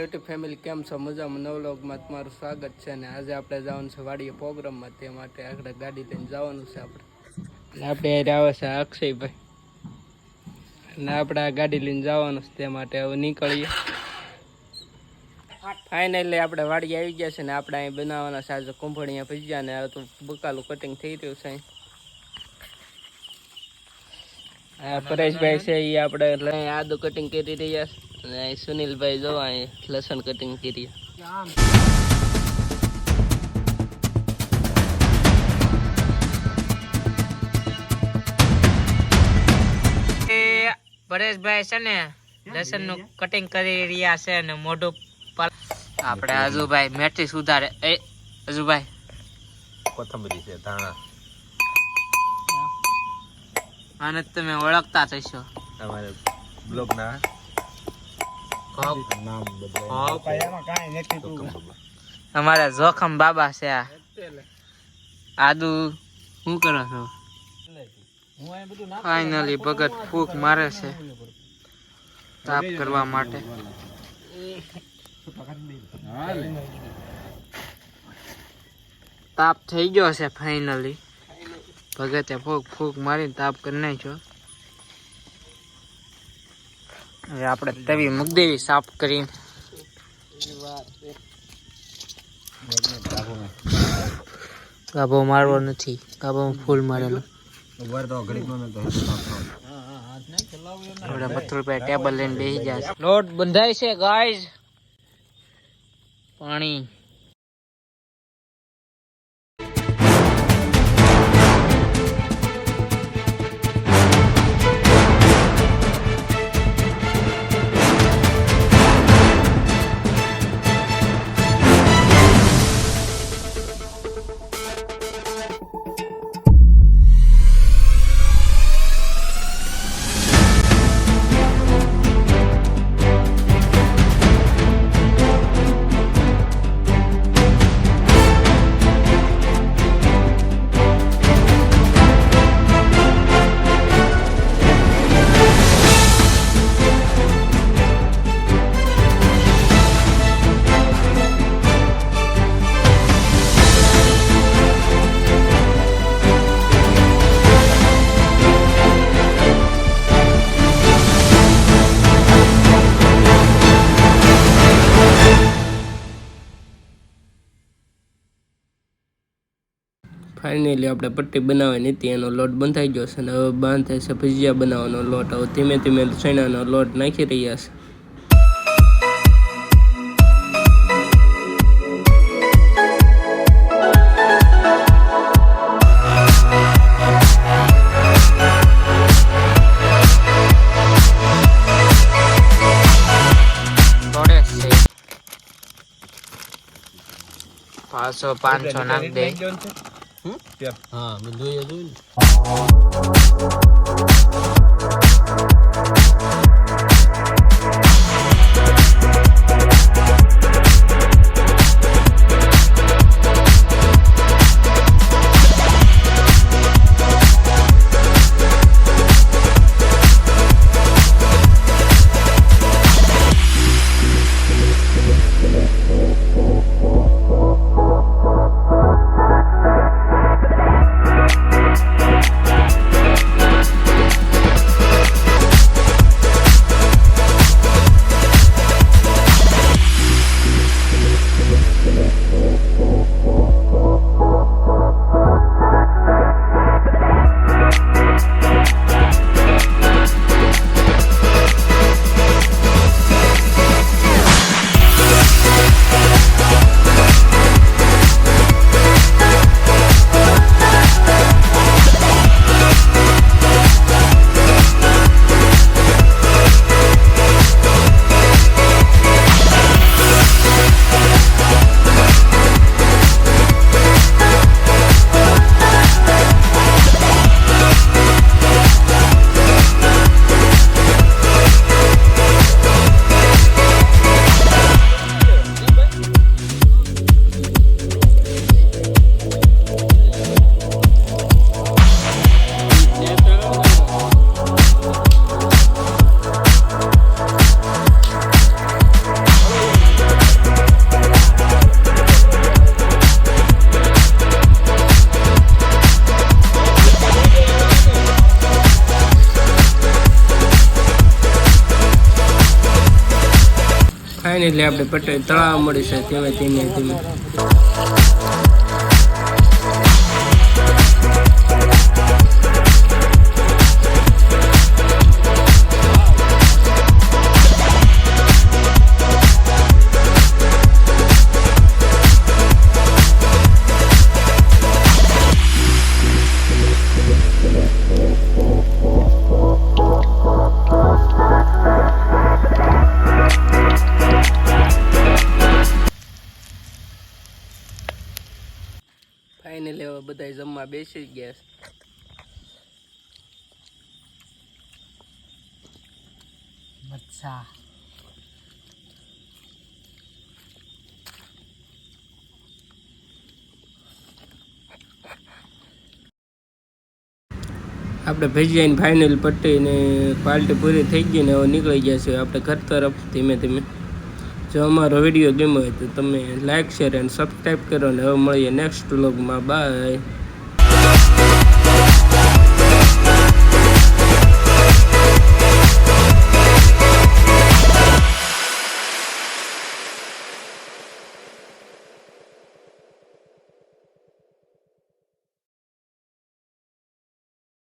YouTube family કેમ છો? મજામાં? નવલોગમાં તમારું સ્વાગત છે. અને આજે આપણે જવાનું છે વાડીએ પ્રોગ્રામમાં, તે માટે આગળ ગાડી લઈને જવાનું છે આપણે. અને આપણે અહીં આવે છે અક્ષયભાઈ, અને આપણે આ ગાડી લઈને જવાનું છે, તે માટે હવે નીકળીએ. ફાઇનલી આપણે વાડી આવી ગયા છે ને આપણે અહીં બનાવવાના છે આજે કુંભળિયા ભજીયા, ને હવે તો બકાલું કટિંગ થઈ રહ્યું છે. પરેશભાઈ છે એ આપણે આદુ કટિંગ કરી રહ્યા છે, અને સુનિલભાઈ જો અહીં લસણ કટિંગ કરી. પરેશભાઈ છે ને લસણ નું કટિંગ કરી રહ્યા છે ને મોઢું આપણે અજુભાઈ મેથી સુધારે. એ અજુભાઈ કોથમરી છે, ધાણા. અને તમે ઓળખતા થશો તમારે બ્લોગ ના નામ અમારા જોખમ બાબા છે. આ આદુ શું કરો છો? ફાઇનલી ભગત ફૂક મારે છે તાપ કરવા માટે. તાપ થઈ ગયો છે ફાઇનલી. ભગતે ફૂક મારીને તાપ કરી નાખ્યો. હવે આપણે તવી મૂકી દેવી સાફ કરીને. ગાભો મારવો નથી, ગાભામાં ફૂલ મારેલો. મથુરભાઈ ટેબલ લઈને બેસી જાય. લોટ બંધાય છે ગાઈઝ. પાણી ફાઇનલી આપણે પટ્ટી બનાવવાની હતી, એનો લોટ બંધાઈ ગયો છે, અને હવે બાંધે છે ભજીયા બનાવવાનો લોટ. હવે ધીમે ધીમે ચણાનો લોટ નાખી રહ્યા છે. પાછો 500 નાખ દે. હા મેં જોયું ને. ફાઇનલી આપણે પટરી તળાવ મળી છે ધીમે ધીમે ધીમે. ફાઇનલી હવે બધા જમવા બેસી ગયા છે. મચ્છા આપણે ભેજીયાની ફાઇનલ પટ્ટી ને પાર્ટી પૂરી થઈ ગઈ ને હવે નીકળી ગયા છે આપણે ઘર તરફ ધીમે ધીમે. જો અમારો વિડીયો ગમ્યો હોય તો તમે લાઈક શેર અને સબસ્ક્રાઈબ કરો ને હવે મળીએ નેક્સ્ટ વ્લોગમાં. બાય.